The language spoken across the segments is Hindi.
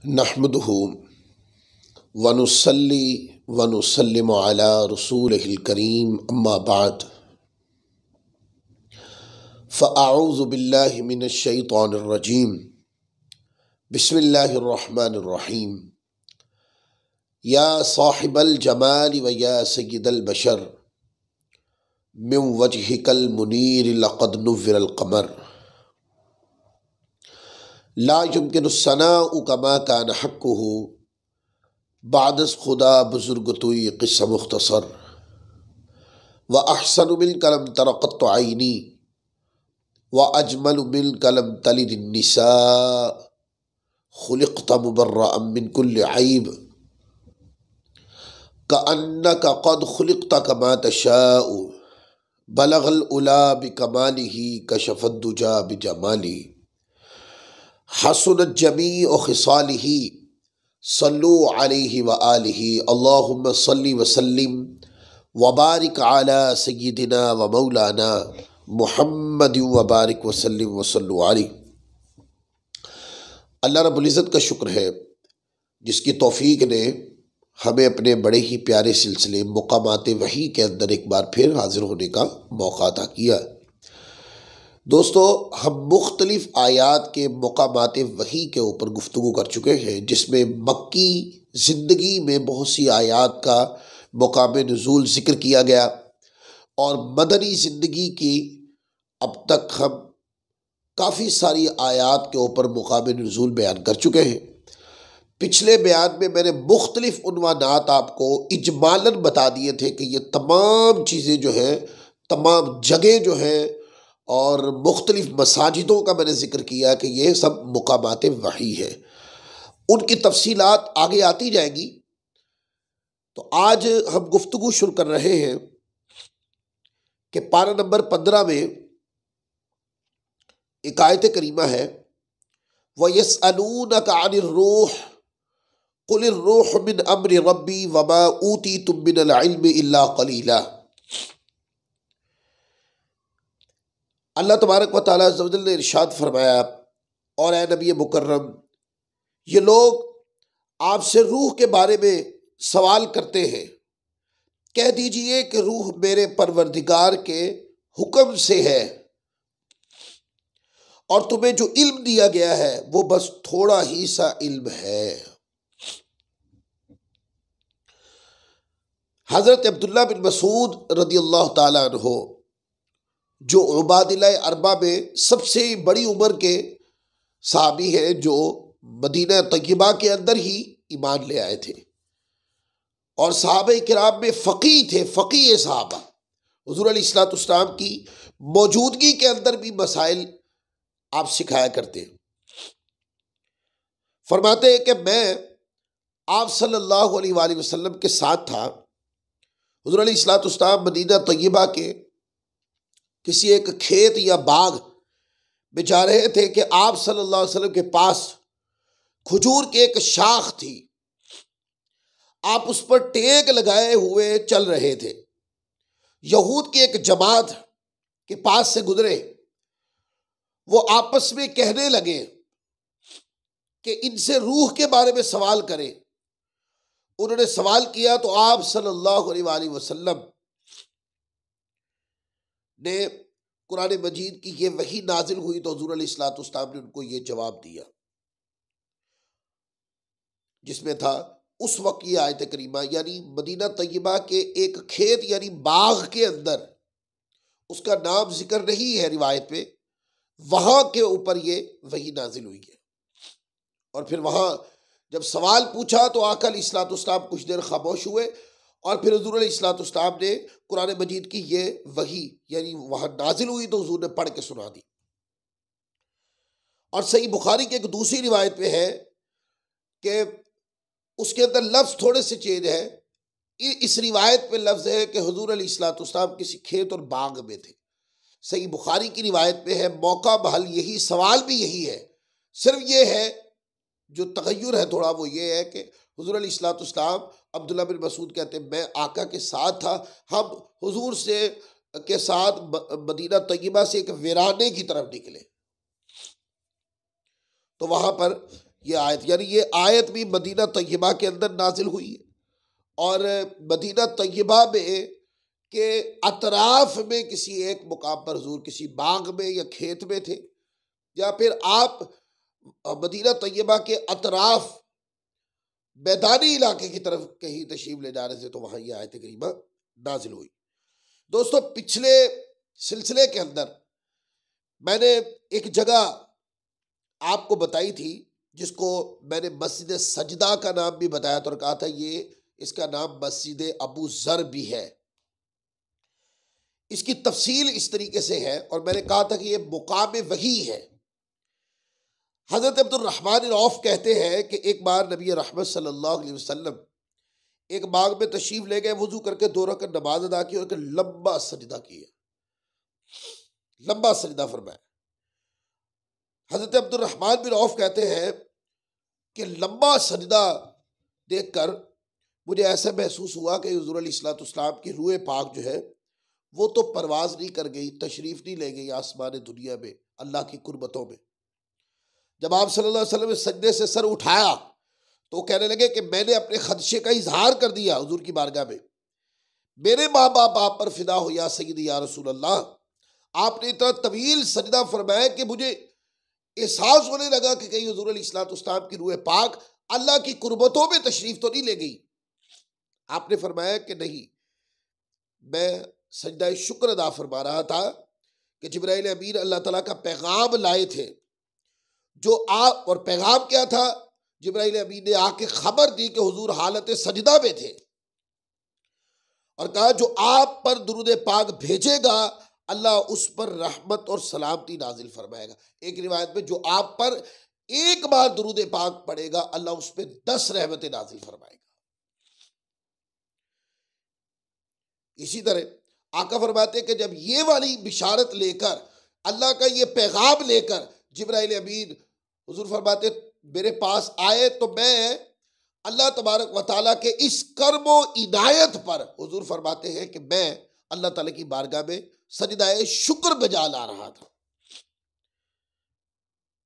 नहमदुहु व नुसल्ली व नुसल्लिमु अला रसूलिहिल करीम अम्मा बाद फ़अऊज़ु बिल्लाहि मिनश शैतानिर रजीम बिस्मिल्लाहिर रहमानिर रहीम। या साहिबल जमाल व या सय्यिदल बशर मिन वजहिकल मुनीर लक़द नुव्विरल क़मर ला युमकिनु सनाउ कमा कान हक़्क़ुहु बादस खुदा बुजुर्ग तुई क़िस्सा मुख्तसर व अहसनु मिन कलम तरक़त आइनी व अजमल मिन कलम तलिद निसा खुलिक़त मुबर्रअम मिन कुल्लि ऐब कअन्नक क़द खुलिक़त कमा तशाउ बलगल उला बिकमालिही कशफ़द दुजा बिजमाली हसनत जमीअ खिसालिही सल्लु अलैहि व आलिही अल्लाहुम्मा सल्लि व सल्लिम व बारिक अला सय्यिदिना व मौलाना मुहम्मद व बारिक व सल्लिम व सल्लु अलैहि। अल्लाह रब्बुल इज़्ज़त का शुक्र है जिसकी तौफीक ने हमें अपने बड़े ही प्यारे सिलसिले मुक़ामात वही के अंदर एक बार फिर हाज़िर होने का मौका अता किया। दोस्तों, हम मुख्तलिफ़ आयात के मुक़ामात वही के ऊपर गुफ्तगू कर चुके हैं जिसमें मक्की ज़िंदगी में बहुत सी आयात का मुक़ाम नुज़ूल ज़िक्र किया गया और मदनी ज़िंदगी की अब तक हम काफ़ी सारी आयात के ऊपर मुक़ाम नुज़ूल बयान कर चुके हैं। पिछले बयान में मैंने मुख्तलिफ़ उन्वानात आपको इजमालन बता दिए थे कि ये तमाम चीज़ें जो हैं, तमाम जगह जो हैं और मुख्तलिफ़ मसाजिदों का मैंने ज़िक्र किया कि ये सब मुक़ामात वही है। उनकी तफसीलात आगे आती जाएगी। तो आज हम गुफ्तगू शुरू कर रहे हैं कि पारा नंबर 15 में एक आयत करीमा है, व यसअलूनका अनिर रूह कुलिर रूह मिन अम्रि रब्बी वमा ऊतीतुम मिनल इल्मि इल्ला क़लीला। अल्लाह तबारक व तआला अज़्ज़ व जल्ल ने इरशाद फरमाया, और ए नबी मुकर्रम, ये लोग आपसे रूह के बारे में सवाल करते हैं, कह दीजिए कि रूह मेरे परवरदिगार के हुक्म से है और तुम्हें जो इल्म दिया गया है वो बस थोड़ा ही सा इल्म है। हज़रत अब्दुल्लाह बिन मसूद रदियल्लाहु ताला अन्हो, जो उबादिला अरबा में सबसे बड़ी उम्र के सहाबी हैं, जो मदीना तय्यबा के अंदर ही ईमान ले आए थे और सहाबा किराम में फ़क़ीह थे, फ़क़ीह सहाबा। हुज़ूर अलैहिस्सलातु वस्सलाम की मौजूदगी के अंदर भी मसाइल आप सिखाया करते हैं। फरमाते हैं कि मैं आप सल्लल्लाहु अलैहि वसल्लम के साथ था। हुज़ूर अलैहिस्सलातु वस्सलाम मदीना तय्यबा के किसी एक खेत या बाग में जा रहे थे कि आप सल्लल्लाहु अलैहि वसल्लम के पास खजूर की एक शाख थी। आप उस पर टेक लगाए हुए चल रहे थे। यहूद की एक जमात के पास से गुजरे। वो आपस में कहने लगे कि इनसे रूह के बारे में सवाल करें। उन्होंने सवाल किया तो आप सल्लल्लाहु अलैहि वसल्लम ने कुरान मजीद की ये वही नाजिल हुई तो हुज़ूर अलैहिस्सलातु वस्सलाम ने उनको ये जवाब दिया, जिसमें था उस वक्त ये आयत करीमा, यानी मदीना तय्यबा के एक खेत यानी बाग के अंदर, उसका नाम जिक्र नहीं है रिवायत पे, वहां के ऊपर ये वही नाजिल हुई है। और फिर वहां जब सवाल पूछा तो आका अलैहिस्सलातु वस्सलाम कुछ देर खामोश हुए और फिर हुज़ूर अलैहिस्सलातु वस्सलाम ने कुरान मजीद की ये वही यानी वहां नाजिल हुई तो हुज़ूर ने पढ़ के सुना दी। और सही बुखारी की एक दूसरी रिवायत पे है कि उसके अंदर लफ्ज़ थोड़े से चेंज है। इस रिवायत पे लफ्ज़ है कि हुज़ूर अलैहिस्सलातु वस्सलाम किसी खेत और बाग में थे। सही बुखारी की रिवायत पे है मौका बहल यही, सवाल भी यही है। सिर्फ ये है जो तगय्युर है थोड़ा, वो ये है कि हुज़ूर अलैहिस्सलातु वस्सलाम, अब्दुल्लाह बिन मसूद कहते हैं, मैं आका के साथ था। हम हुज़ूर से के साथ मदीना तय्यबा से एक वीराने की तरफ निकले तो वहाँ पर ये आयत, यानी ये आयत भी मदीना तय्यबा के अंदर नाजिल हुई है। और मदीना तय्यबा में के अतराफ में किसी एक मुकाम पर हुजूर किसी बाग में या खेत में थे, या फिर आप मदीना तय्यबा के अतराफ मैदानी इलाके की तरफ कहीं तशरीफ ले जा रहे थे, तो वहां यह आयत करीमा नाजिल हुई। दोस्तों, पिछले सिलसिले के अंदर मैंने एक जगह आपको बताई थी जिसको मैंने मस्जिद सजदा का नाम भी बताया था और कहा था ये इसका नाम मस्जिद अबू जर भी है। इसकी तफसील इस तरीके से है, और मैंने कहा था कि ये मुकाम वही है। हज़रत अब्दुल रहमान औफ कहते हैं कि एक बार नबी रहमत सल्लल्लाहु अलैहि वसल्लम एक बाग में तशरीफ ले गए, वजू करके 2 रकात नमाज अदा की और एक लंबा सजदा किया, लंबा सजदा फरमाया। हज़रत अब्दुल रहमान बिन औफ कहते हैं कि लंबा सजदा देखकर मुझे ऐसा महसूस हुआ कि हुज़ूर अलैहिस्सलाम की रूह पाक जो है वो तो परवाज़ नहीं कर गई, तशरीफ़ नहीं ले गई आसमान दुनिया में अल्लाह की कुर्बतों में। जब आप सल्लल्लाहु अलैहि वसल्लम ने सजदे से सर उठाया तो कहने लगे कि मैंने अपने खदशे का इजहार कर दिया हुजूर की बारगाह में, मेरे माँ बाप आप पर फिदा हो या सय्यदी या रसूल अल्लाह। आपने इतना तवील सजदा फरमाया कि मुझे एहसास होने लगा कि कहीं हुजूर अलैहिस्सलाम की रूह पाक अल्लाह की कुर्बतों में तशरीफ तो नहीं ले गई। आपने फरमाया कि नहीं, मैं सजदा शुक्र अदा फरमा रहा था कि जिब्राइल अमीन अल्लाह ताला का पैगाम लाए थे, जो आप, और पैगाम क्या था, जिब्राइल अमीन ने आके खबर दी कि हुजूर हालत सजदा में थे और कहा जो आप पर दुरूद पाक भेजेगा अल्लाह उस पर रहमत और सलामती नाजिल फरमाएगा। एक रिवायत में जो आप पर एक बार दुरूद पाक पड़ेगा अल्लाह उस पर 10 रहमतें नाजिल फरमाएगा। इसी तरह आका फरमाते हैं कि जब ये वाली बिशारत लेकर, अल्लाह का ये पैगाम लेकर जिब्राइल अमीन हुजूर फरमाते मेरे पास आए, तो मैं अल्लाह तबारक व तआला के इस कर्मो इनायत पर हुजूर फरमाते हैं कि मैं अल्लाह ताला की बारगाह में सजदाए शुक्र बजा ला रहा था।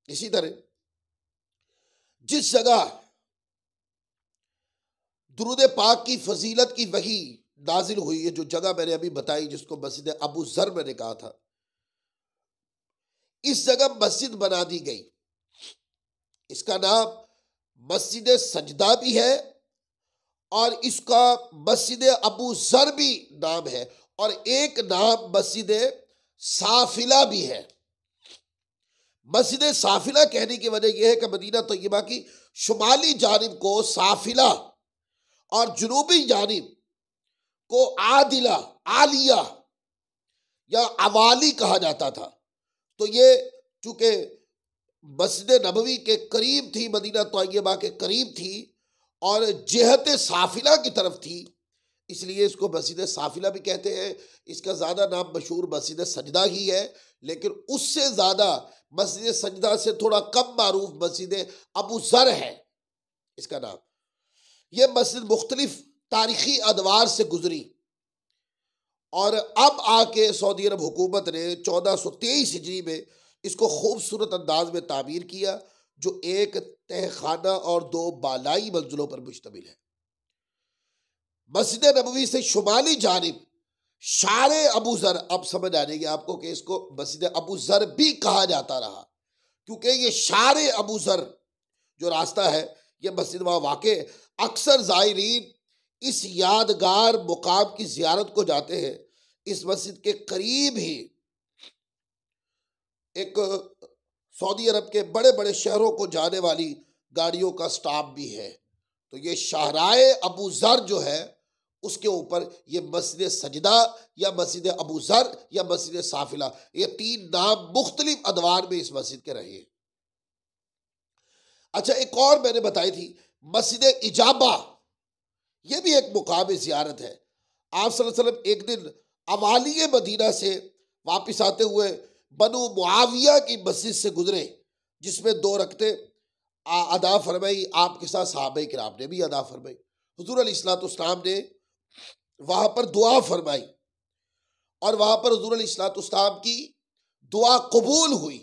इसी तरह जिस जगह दुरूद पाक की फजीलत की वही नाजिल हुई है, जो जगह मैंने अभी बताई जिसको मस्जिद अबू जर मैंने कहा था, इस जगह मस्जिद बना दी गई। इसका नाम मस्जिद सजदा भी है और इसका मस्जिद अबू जर भी नाम है, और एक नाम मस्जिद साफिला भी है। मस्जिद साफिला कहने की वजह यह है कि मदीना तय्यबा की शुमाली जानिब को साफिला और जुनूबी जानिब को आदिला, आलिया या अवाली कहा जाता था। तो ये चूंकि मस्जिद नबवी के करीब थी, मदीना तय्यबा के करीब थी और जिहत साफिला की तरफ थी, इसलिए इसको मस्जिद साफिला भी कहते हैं। इसका ज़्यादा नाम मशहूर मस्जिद सजदा ही है, लेकिन उससे ज़्यादा मस्जिद सजदा से थोड़ा कम मारूफ मस्जिद अबू जर है इसका नाम। यह मस्जिद मुख्तलिफ तारीखी अदवार से गुजरी और अब आके सऊदी अरब हुकूमत ने 1423 हिजरी में इसको खूबसूरत अंदाज में तामीर किया, जो एक तहखाना और 2 बालाई मंजिलों पर मुश्तमिल है। मस्जिद नबवी से शुमाली जानिब शारे अबू जर, अब समझ आ जाएगी आपको कि इसको मस्जिद अबू जर भी कहा जाता रहा, क्योंकि ये शारे अबू जर जो रास्ता है, ये मस्जिद वहाँ वाक़े। अक्सर ज़ायरीन इस यादगार मुकाम की ज़ियारत को जाते हैं। इस मस्जिद के करीब ही एक सऊदी अरब के बड़े बड़े शहरों को जाने वाली गाड़ियों का स्टॉप भी है। तो ये शाहराए अबू जर जो है उसके ऊपर ये मस्जिद सजदा या मस्जिद अबू जर या मस्जिद साफिला, ये 3 नाम मुख्तलिफ अदवार में इस मस्जिद के रहे। अच्छा, एक और मैंने बताई थी मस्जिद इजाबा, ये भी एक मुकाम ज़ियारत है। आप सल्लल्लाहु अलैहि वसल्लम एक दिन अवाली मदीना से वापस आते हुए बनु मुआविया की मस्जिद से गुजरे, जिसमें 2 रकतें अदा फरमाई। आपके साथ सहाबा किराम ने भी अदा फरमाई। हुजूर अलैहिस्सलाम ने वहाँ पर दुआ फरमाई और वहाँ पर हुजूर अलैहिस्सलाम की दुआ कबूल हुई।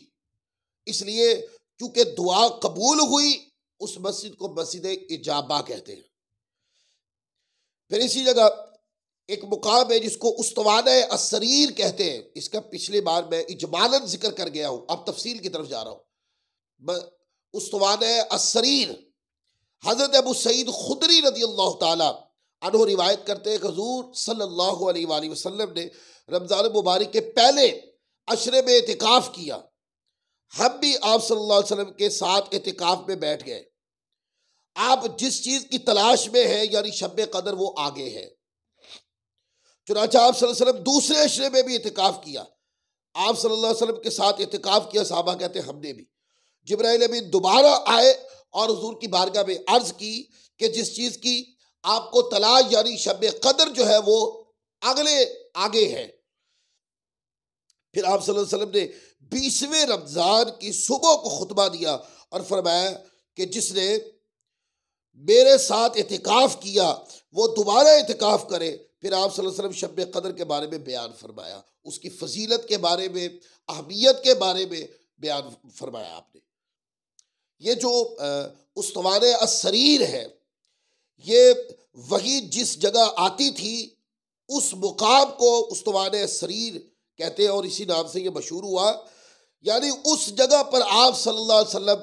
इसलिए चूंकि दुआ कबूल हुई उस मस्जिद को मस्जिद इजाबा कहते हैं। फिर इसी जगह एक मुकाम है जिसको उस्तवाना अस्सरीर कहते हैं। इसका पिछली बार मैं इजमालन जिक्र कर गया हूं, अब तफसील की तरफ जा रहा हूं। उस्तवाना अस्सरीर हजरत अबू सईद खुदरी रदियल्लाहु ताला अन्हु रिवायत करते हैं कि हुजूर सल्लल्लाहु अलैहि वसल्लम ने रमजान मुबारक के पहले अशरे में इतिकाफ किया। हम भी आप सल्लल्लाहु अलैहि वसल्लम के साथ इतिकाफ में बैठ गए। आप जिस चीज की तलाश में है यानी शब कदर, वो आगे है। चुनांचे आप सल्लल्लाहु अलैहि वसल्लम दूसरे अशरे में भी इतिकाफ किया। आप सल्लल्लाहु अलैहि वसल्लम के साथ इतिकाफ किया। साहबा कहते हैं हमने भी। जिब्राइल अमीन दोबारा आए और हुजूर की बारगाह में अर्ज की कि जिस चीज की आपको तलाश यानी शब कदर जो है वो अगले आगे है। फिर आप सल्लल्लाहु अलैहि वसल्लम ने 20वें रमजान की सुबह को खुतबा दिया और फरमाया कि जिसने मेरे साथ इतिकाफ किया वो दोबारा इतिकाफ करे। फिर आप सल्लल्लाहु अलैहि वसल्लम शब कदर के बारे में बयान फरमाया, उसकी फजीलत के बारे में, अहमियत के बारे में बयान फरमाया आपने। ये जो उस्तवाने अस्सरीर है, ये वही जिस जगह आती थी उस मुकाम को उस्तवाने अस्सरीर कहते हैं और इसी नाम से ये मशहूर हुआ। यानी उस जगह पर आप सल्लल्लाहु अलैहि वसल्लम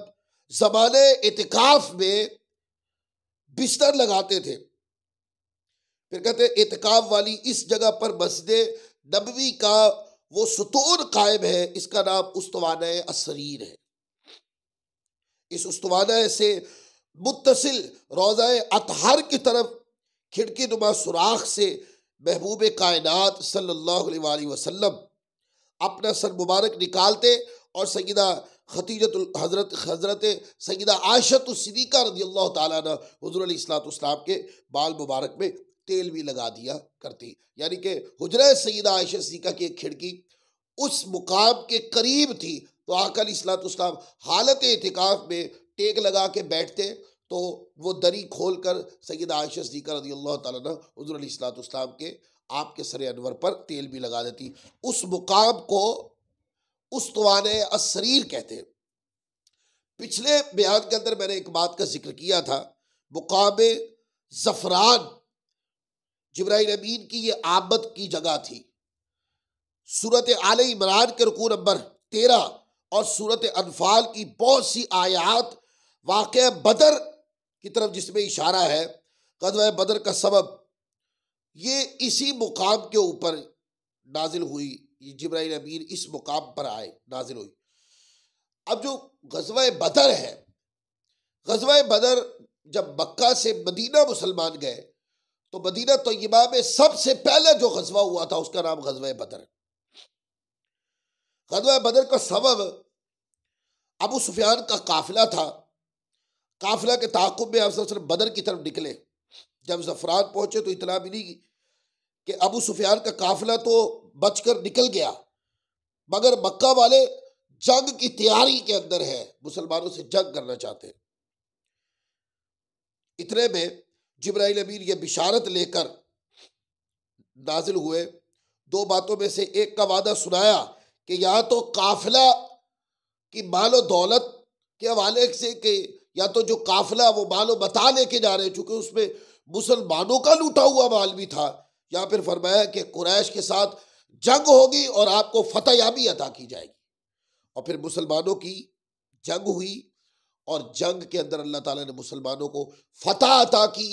ज़माने इतिकाफ में बिस्तर लगाते थे। फिर कहते इतिकाफ वाली इस जगह पर मस्जिद नबवी का वो सुतून कायम है, इसका नाम उस्तवाना अस्सरीर है। इस उस्तवाना से मुत्तसिल रोज़ा अतहर की तरफ खिड़की नुमा सुराख से महबूब कायनात सल्लल्लाहु अलैहि वसल्लम अपना सर मुबारक निकालते और सैयदा हजरत सैयदा आयशा सिद्दीक़ा रज़ियल्लाहु ताला अन्हा हुज़ूर अलैहिस्सलाम के बाल मुबारक में तेल भी लगा दिया करती। यानी कि हुजरा सैयदा आयशा सिद्दीक़ा की एक खिड़की उस मुकाम के करीब थी, तो आका अलैहिस्सलाम हालत इतिकाफ में टेक लगा के बैठते तो वो दरी खोल कर सैयदा आयशा सिद्दीक़ा रज़ियल्लाहु ताला अन्हा हुज़ूर अलैहिस्सलाम के आपके सर अनवर पर तेल भी लगा देती। उस मुकाम को उस्तवाने अस्सरीर कहते हैं। पिछले बयान के अंदर मैंने एक बात का जिक्र किया था, मुकाम ज़फ़रान जिब्राइल अमीन की ये आमद की जगह थी। सूरत आले इमरान के रुकू नंबर 13 और सूरत अनफाल की बहुत सी आयात वाक़या बदर की तरफ जिसमें इशारा है, ग़ज़वा बदर का सबब ये इसी मुकाम के ऊपर नाजिल हुई। जिब्राइल अमीन इस मुकाम पर आए, नाजिल हुई। अब जो ग़ज़वा बदर है, ग़ज़वा बदर जब मक्का से मदीना मुसलमान गए तो मदीना तय्यबा में सबसे पहले जो ग़ज़वा हुआ था उसका नाम ग़ज़वा बदर। ग़ज़वा बदर का सबब अबू सुफियान का काफिला था। काफिला के ताक़ुब में आप बदर की तरफ निकले। जब ज़फ़रान पहुंचे तो इतला मिली कि अबू सुफियान का काफिला तो बचकर निकल गया, मगर मक्का वाले जंग की तैयारी के अंदर है, मुसलमानों से जंग करना चाहते हैं। इतने में जिब्राइल अमीन ये बिशारत लेकर नाजिल हुए। दो बातों में से एक का वादा सुनाया कि या तो काफिला की मालो दौलत के हवाले से कि या तो जो काफिला वो मालो बता लेके जा रहे हैं, चूंकि उसमें मुसलमानों का लूटा हुआ माल भी था, या फिर फरमाया कि कुरैश के साथ जंग होगी और आपको फतहयाबी अता की जाएगी। और फिर मुसलमानों की जंग हुई और जंग के अंदर अल्लाह ताला ने मुसलमानों को फतह अता की।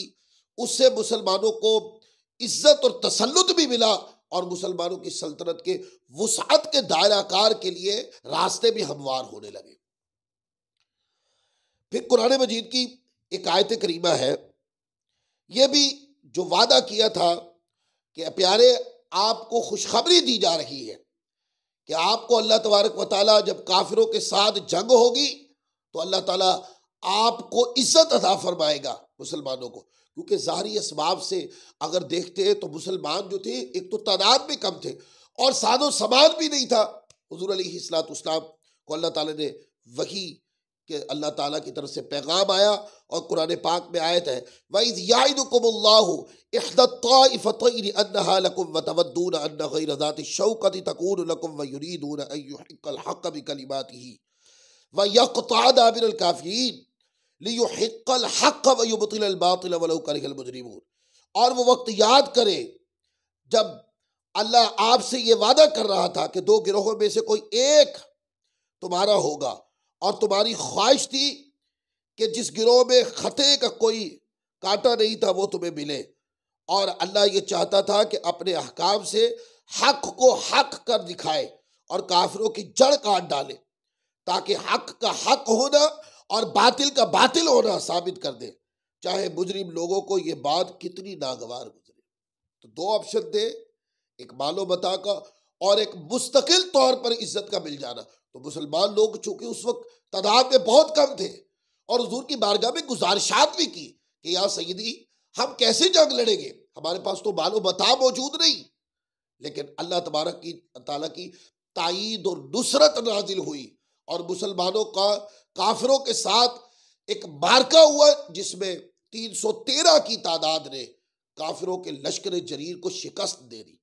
उससे मुसलमानों को इज्जत और तसल्लुत भी मिला और मुसलमानों की सल्तनत के वुसअत के दायराकार के लिए रास्ते भी हमवार होने लगे। फिर कुरान मजीद की एक आयत करीमा है, यह भी जो वादा किया था कि प्यारे आपको खुशखबरी दी जा रही है कि आपको अल्लाह तबारक व तआला जब काफिरों के साथ जंग होगी तो अल्लाह ताला आपको इज्जत अता फरमाएगा मुसलमानों को। क्योंकि ज़ाहरी असबाब से अगर देखते हैं तो मुसलमान जो थे एक तो तादाद में कम थे और सादो सामान भी नहीं था। हुज़ूर अलैहिस्सलाम को अल्लाह ताला ने वही कि अल्लाह ताला की तरफ से पैगाम आया और कुरान पाक में आयत है, वइज़ याइदुकुमुल्लाहु इहदा त्ताइफ़तैनि अन्नहा लकुम व तवद्दूना अन्ना गैर ज़ाति शौकति तकूनु लकुम व युरीदूना अन युहिक्कल हक़्क़ बिकलिमातिही व यक़तअ दाबिरल काफ़िरीन। लियुहिक्कल हक़्क़ व युबतिलल बातिल वलौ करिहल मुजरिमून। और वो वक्त याद करें जब अल्लाह आपसे ये वादा कर रहा था कि दो गिरोहों में से कोई एक तुम्हारा होगा, और तुम्हारी ख्वाहिश थी कि जिस गिरोह में खते का कोई कांटा नहीं था वो तुम्हें मिले, और अल्लाह ये चाहता था कि अपने अहकाम से हक को हक कर दिखाए और काफिरों की जड़ काट डाले, ताकि हक का हक होना और बातिल का बातिल होना साबित कर दे, चाहे मुजरिम लोगों को ये बात कितनी नागवार गुजरे। तो दो ऑप्शन थे, एक मालो मता का और एक मुस्तकिल तौर पर इज्जत का मिल जाना। तो मुसलमान लोग चूंकि उस वक्त तादाद में बहुत कम थे और हुजूर की बारगाह में गुजारिशात भी की कि या सैयदी हम कैसे जंग लड़ेंगे, हमारे पास तो मालो मता मौजूद नहीं। लेकिन अल्लाह तबारक की ताला की ताईद और नुसरत नाजिल हुई और मुसलमानों का काफिरों के साथ एक मार्का हुआ जिसमें 313 की तादाद ने काफिरों के लश्कर जरीर को शिकस्त दे दी।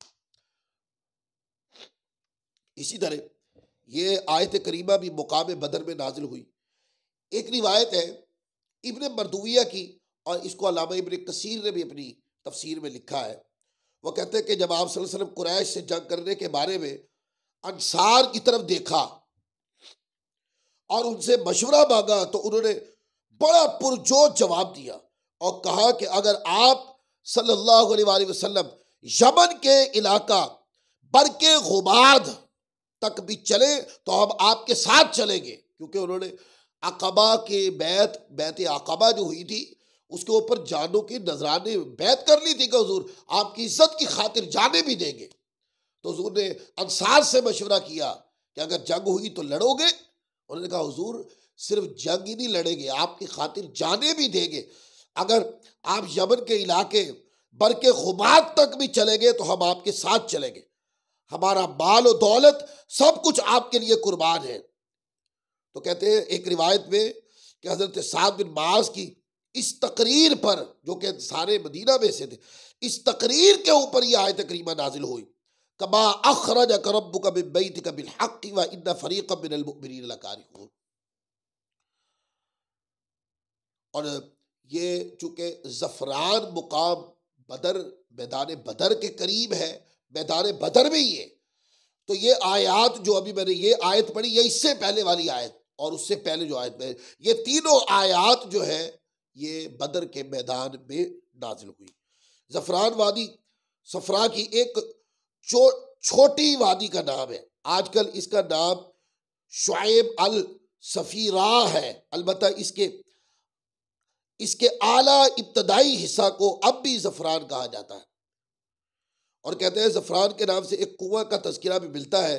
इसी तरह ये आयत करीमा भी मुकाम बदर में नाजिल हुई। एक रिवायत है इब्ने मरदुविया की, और इसको अल्लामा इब्ने कसीर ने भी अपनी तफसीर में लिखा है। वो कहते हैं कि जब आप सल्लल्लाहु अलैहि वसल्लम कुरैश से जंग करने के बारे में अंसार की तरफ देखा और उनसे मशवरा मांगा तो उन्होंने बड़ा पुरजोश जवाब दिया और कहा कि अगर आप सल्लल्लाहु अलैहि वसल्लम यमन के इलाका बरके गुमाद तक भी चले तो हम आपके साथ चलेंगे, क्योंकि उन्होंने अक़बा के बैत अक़बा जो हुई थी उसके ऊपर जानों की नजराने बैत कर ली थी कि हुजूर आपकी इज्जत की खातिर जाने भी देंगे। तो हुजूर ने अंसार से मशवरा किया कि अगर जंग हुई तो लड़ोगे। उन्होंने कहा हुजूर सिर्फ जंग ही नहीं लड़ेंगे, आपकी खातिर जाने भी देंगे। अगर आप यमन के इलाके बरके गुमाद तक भी चलेंगे तो हम आपके साथ चलेंगे, हमारा माल और दौलत सब कुछ आपके लिए कुर्बान है। तो कहते हैं एक रिवायत में कि हजरत साद बिन माज की इस तकरीर पर, जो कि सारे मदीना में से थे, इस तकरीर के ऊपर यह आयत करीमा नाजिल हुई, कमा अखरजक रब्बुक मिन बैतिक बिल हक़्क़ि व इन्न फरीक़म मिनल मुमिनीन लकारिहून। और ये चूंकि ज़फ़रान मुकाम बदर मैदान बदर के करीब है, मैदान बदर में ही है, तो ये आयत जो अभी मैंने ये आयत पढ़ी ये इससे पहले वाली आयत और उससे पहले जो आयत में, ये तीनों आयत जो है ये बदर के मैदान में नाजिल हुई। ज़फ़रान वादी सफरा की एक छोटी वादी का नाम है, आजकल इसका नाम शुएब अल सफीरा है। अलबत्ता इसके आला इब्तदाई हिस्सा को अब भी ज़फ़रान कहा जाता है। और कहते हैं ज़फ़रान के नाम से एक कुआं का तज़किरा भी मिलता है।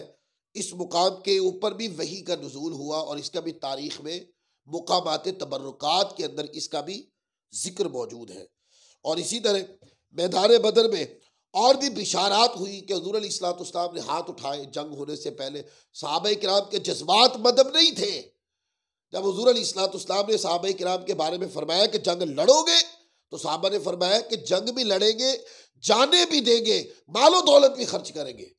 इस मुकाम के ऊपर भी वही का नुज़ूल हुआ और इसका भी तारीख़ में मुकामात तबर्रुकात के अंदर इसका भी जिक्र मौजूद है। और इसी तरह मैदान बदर में और भी बिशारात हुई कि हुज़ूर अलैहिस्सलाम ने हाथ उठाए। जंग होने से पहले सहाबाए किराम के जज्बात मदम नहीं थे। जब हुज़ूर अलैहिस्सलाम ने सहाबाए किराम के बारे में फरमाया कि जंग लड़ोगे, तो सहाबा ने फरमाया कि जंग भी लड़ेंगे, जाने भी देंगे, मालो दौलत भी खर्च करेंगे।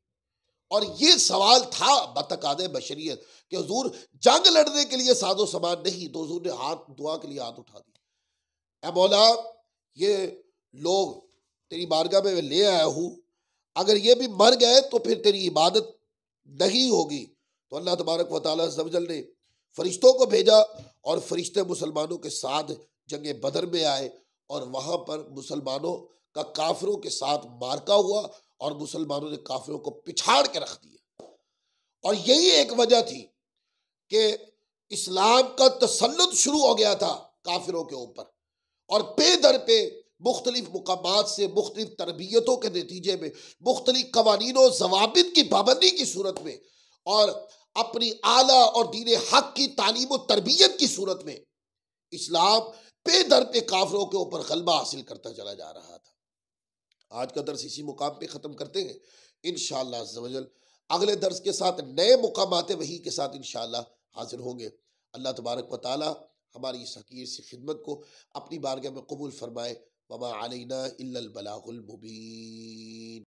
और ये सवाल था बतकादे बशरियत कि हुजूर जंग लड़ने के लिए साजो सामान नहीं, तो हुजूर ने हाथ दुआ के लिए हाथ उठा दिया, ऐ मौला ये लोग तेरी बारगाह में ले आया हूँ, अगर ये भी मर गए तो फिर तेरी इबादत नहीं होगी। तो अल्लाह तबारक व तआला अज़्ज़ व जल ने फरिश्तों को भेजा और फरिश्ते मुसलमानों के साथ जंग बदर में आए और वहाँ पर मुसलमानों का काफिरों के साथ मार्का हुआ और मुसलमानों ने काफिरों को पिछाड़ के रख दिया। और यही एक वजह थी कि इस्लाम का तसल्लुत शुरू हो गया था काफिरों के ऊपर, और पे दर पे मुख्तलिफ मुकामात से मुख्तलिफ तरबियतों के नतीजे में मुख्तलिफ कवानीन और जवाबित की पाबंदी की सूरत में और अपनी आला और दीन हक की तालीम और तरबियत की सूरत में इस्लाम पे दर पे काफिरों के ऊपर गलबा हासिल करता चला जा रहा था। आज का दर्स इसी मुकाम पे ख़त्म करते हैं। इंशाअल्लाह अज़्ज़ व जल अगले दर्स के साथ नए मुकामात वही के साथ इंशाअल्लाह हाजिर होंगे। अल्लाह तबारक व तआला हमारी इस हकीर सी खिदमत को अपनी बारगाह में कबूल फरमाए। वमा अलैना इल्लल बलागुल मुबीन।